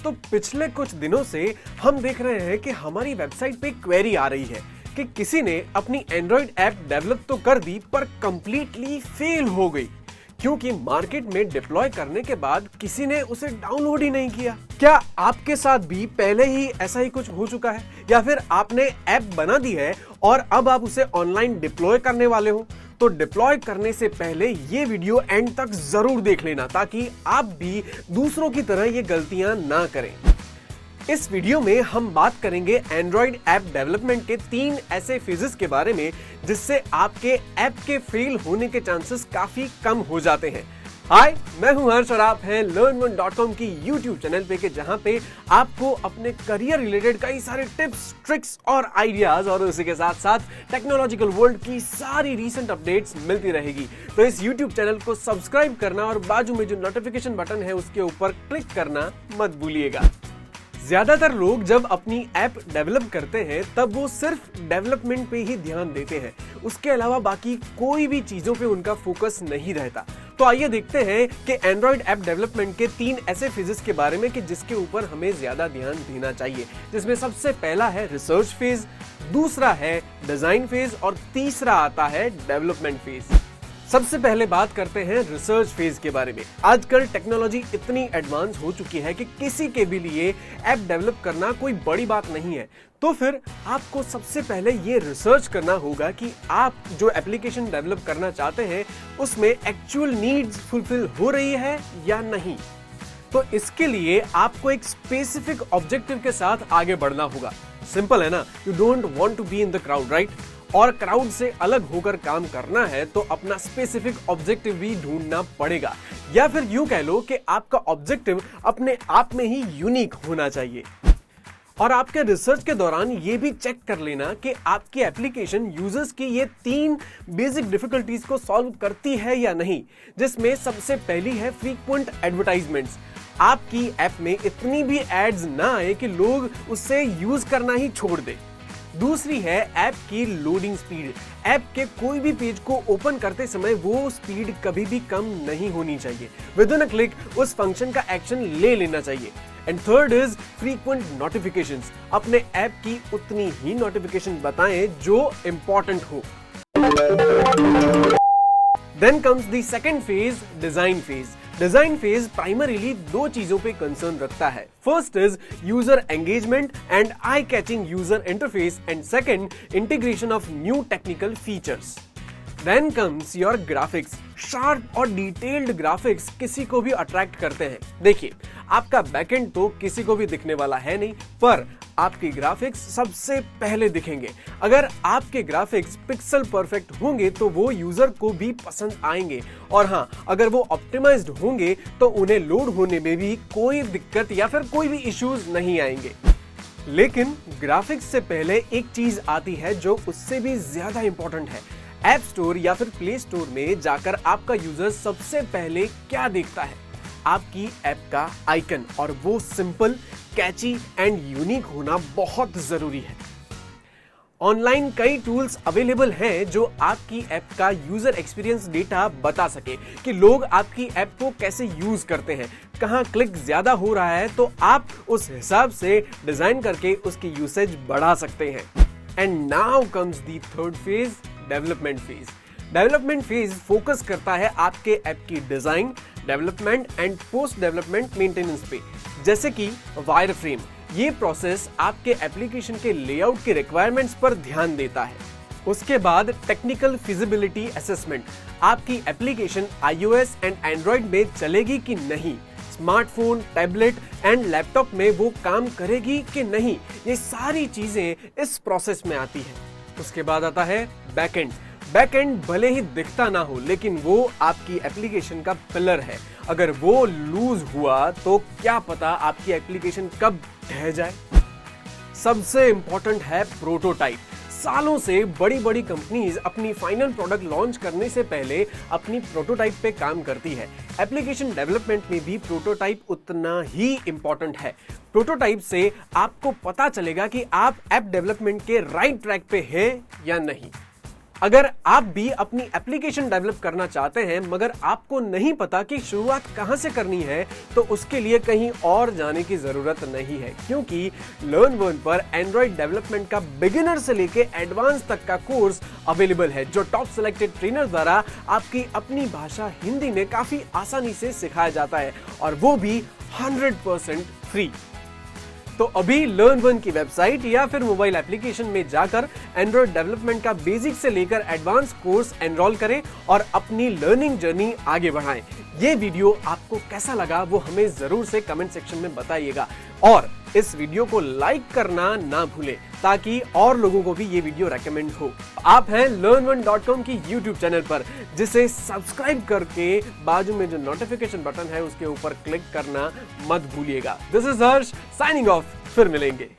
तो पिछले कुछ दिनों से हम देख रहे हैं कि हमारी वेबसाइट पे क्वेरी आ रही है कि किसी ने अपनी एंड्रॉइड ऐप डेवलप तो कर दी पर कंप्लीटली फेल हो गई क्योंकि मार्केट में डिप्लॉय करने के बाद किसी ने उसे डाउनलोड ही नहीं किया। क्या आपके साथ भी पहले ही ऐसा ही कुछ हो चुका है या फिर आपने ऐप बना दी है और अब आप उसे ऑनलाइन डिप्लॉय करने वाले हो? तो डिप्लॉय करने से पहले ये वीडियो एंड तक जरूर देख लेना ताकि आप भी दूसरों की तरह ये गलतियां ना करें। इस वीडियो में हम बात करेंगे एंड्रॉइड ऐप डेवलपमेंट के 3 ऐसे फेजेस के बारे में जिससे आपके ऐप के फेल होने के चांसेस काफी कम हो जाते हैं। हाय, मैं हूं हर्ष और आप हैं learn1.com की YouTube चैनल पे जहां पे आपको अपने करियर रिलेटेड कई सारे टिप्स, ट्रिक्स और आइडियाज और उसी के साथ साथ टेक्नोलॉजिकल वर्ल्ड की सारी रीसेंट अपडेट्स मिलती रहेगी। तो इस YouTube चैनल को सब्सक्राइब करना और बाजू में जो नोटिफिकेशन बटन है उसके ऊपर क्लिक करना मत भूलिएगा। ज्यादातर लोग जब अपनी ऐप डेवलप करते हैं तब वो सिर्फ डेवलपमेंट पे ही ध्यान देते हैं, उसके अलावा बाकी कोई भी चीजों पे उनका फोकस नहीं रहता। तो आइए देखते हैं कि एंड्रॉइड ऐप डेवलपमेंट के 3 ऐसे फेजेस के बारे में कि जिसके ऊपर हमें ज्यादा ध्यान देना चाहिए, जिसमें सबसे पहला है रिसर्च फेज, दूसरा है डिजाइन फेज और तीसरा आता है डेवलपमेंट फेज। सबसे पहले बात करते हैं रिसर्च फेज के बारे में। आजकल टेक्नोलॉजी इतनी एडवांस हो चुकी है कि किसी के भी लिए ऐप डेवलप करना कोई बड़ी बात नहीं है। तो फिर आपको सबसे पहले ये रिसर्च करना होगा कि आप जो एप्लीकेशन डेवलप करना चाहते हैं उसमें एक्चुअल नीड्स फुलफिल हो रही है या नहीं। तो इसके लिए आपको एक स्पेसिफिक ऑब्जेक्टिव के साथ आगे बढ़ना होगा। सिंपल है ना, you don't want to be in the crowd, right? और क्राउड से अलग होकर काम करना है तो अपना स्पेसिफिक ऑब्जेक्टिव भी ढूंढना पड़ेगा, या फिर यूं कह लो कि आपका ऑब्जेक्टिव अपने आप में ही यूनिक होना चाहिए। और आपके रिसर्च के दौरान ये भी चेक कर लेना कि आपकी एप्लीकेशन यूजर्स की ये 3 बेसिक डिफिकल्टीज को सॉल्व करती है या नहीं, जिसमें सबसे पहली है फ्रीक्वेंट एडवर्टाइजमेंट्स। आपकी ऐप में इतनी भी एड्स ना आए कि लोग उससे यूज करना ही छोड़ दें। दूसरी है ऐप की लोडिंग स्पीड। ऐप के कोई भी पेज को ओपन करते समय वो स्पीड कभी भी कम नहीं होनी चाहिए। विद इन अ क्लिक उस फंक्शन का एक्शन ले लेना चाहिए। And third is frequent notifications. अपने ऐप की उतनी ही नोटिफिकेशन बताएं जो इंपॉर्टेंट हो। Then comes the second phase, design phase. Design phase primarily 2 चीजों पे कंसर्न रखता है। First is user engagement and eye catching user interface and second integration of new technical features. Then comes your graphics. Sharp और detailed graphics किसी को भी attract करते हैं। देखिए, आपका बैकएंड तो किसी को भी दिखने वाला है नहीं, पर आपके ग्राफिक्स सबसे पहले दिखेंगे। अगर आपके ग्राफिक्स पिक्सल परफेक्ट होंगे तो वो यूजर को भी पसंद आएंगे, और हाँ, अगर वो ऑप्टिमाइज्ड होंगे तो उन्हें लोड होने में भी कोई दिक्कत या फिर कोई भी इश्यूज नहीं आएंगे। लेकिन ग्राफिक्स से पहले एक चीज आती है जो उससे भी ज्यादा इंपॉर्टेंट है। ऐप स्टोर या फिर प्ले स्टोर में जाकर आपका यूजर सबसे पहले क्या देखता है? आपकी ऐप का आइकन, और वो सिंपल, कैची एंड यूनिक होना बहुत जरूरी है। ऑनलाइन कई टूल्स अवेलेबल हैं जो आपकी ऐप का यूजर एक्सपीरियंस डेटा बता सके कि लोग आपकी ऐप को कैसे यूज करते हैं, कहां क्लिक ज्यादा हो रहा है, तो आप उस हिसाब से डिजाइन करके उसकी यूसेज बढ़ा सकते हैं। And now comes the third phase, development phase. Development phase focus करता है आपके ऐप की design, development and post development maintenance पे, जैसे कि वायरफ्रेम। ये प्रोसेस आपके एप्लीकेशन के लेआउट के रिक्वायरमेंट्स पर ध्यान देता है। उसके बाद टेक्निकल फिजिबिलिटी असेसमेंट। आपकी एप्लीकेशन iOS एंड एंड्रॉइड में चलेगी कि नहीं, स्मार्टफोन, टैबलेट एंड लैपटॉप में वो काम करेगी कि नहीं, ये सारी चीजें इस प्रोसेस में आती है। उसके बाद आता है बैकएंड। बैकएंड भले ही दिखता ना हो, लेकिन वो आपकी एप्लीकेशन का पिलर है। अगर वो लूज हुआ तो क्या पता आपकी एप्लीकेशन कब ढह जाए। सबसे इंपॉर्टेंट है प्रोटोटाइप। सालों से बड़ी बड़ी कंपनीज अपनी फाइनल प्रोडक्ट लॉन्च करने से पहले अपनी प्रोटोटाइप पे काम करती है। एप्लीकेशन डेवलपमेंट में भी प्रोटोटाइप उतना ही इंपॉर्टेंट है। प्रोटोटाइप से आपको पता चलेगा कि आप ऐप डेवलपमेंट के राइट ट्रैक पे हैं या नहीं। अगर आप भी अपनी एप्लीकेशन डेवलप करना चाहते हैं मगर आपको नहीं पता कि शुरुआत कहां से करनी है, तो उसके लिए कहीं और जाने की जरूरत नहीं है, क्योंकि लर्नवन पर एंड्रॉइड डेवलपमेंट का बिगिनर से लेके एडवांस तक का कोर्स अवेलेबल है, जो टॉप सिलेक्टेड ट्रेनर द्वारा आपकी अपनी भाषा हिंदी में काफी आसानी से सिखाया जाता है, और वो भी 100% फ्री। तो अभी लर्नवन की वेबसाइट या फिर मोबाइल एप्लीकेशन में जाकर एंड्रॉइड डेवलपमेंट का बेसिक से लेकर एडवांस कोर्स एनरोल करें और अपनी लर्निंग जर्नी आगे बढ़ाएं। ये वीडियो आपको कैसा लगा वो हमें जरूर से कमेंट सेक्शन में बताइएगा, और इस वीडियो को लाइक करना ना भूलें ताकि और लोगों को भी ये वीडियो रेकमेंड हो। आप हैं learn1.com की YouTube चैनल पर, जिसे सब्सक्राइब करके बाजू में जो नोटिफिकेशन बटन है उसके ऊपर क्लिक करना मत भूलिएगा। This is Harsh signing off, फिर मिलेंगे।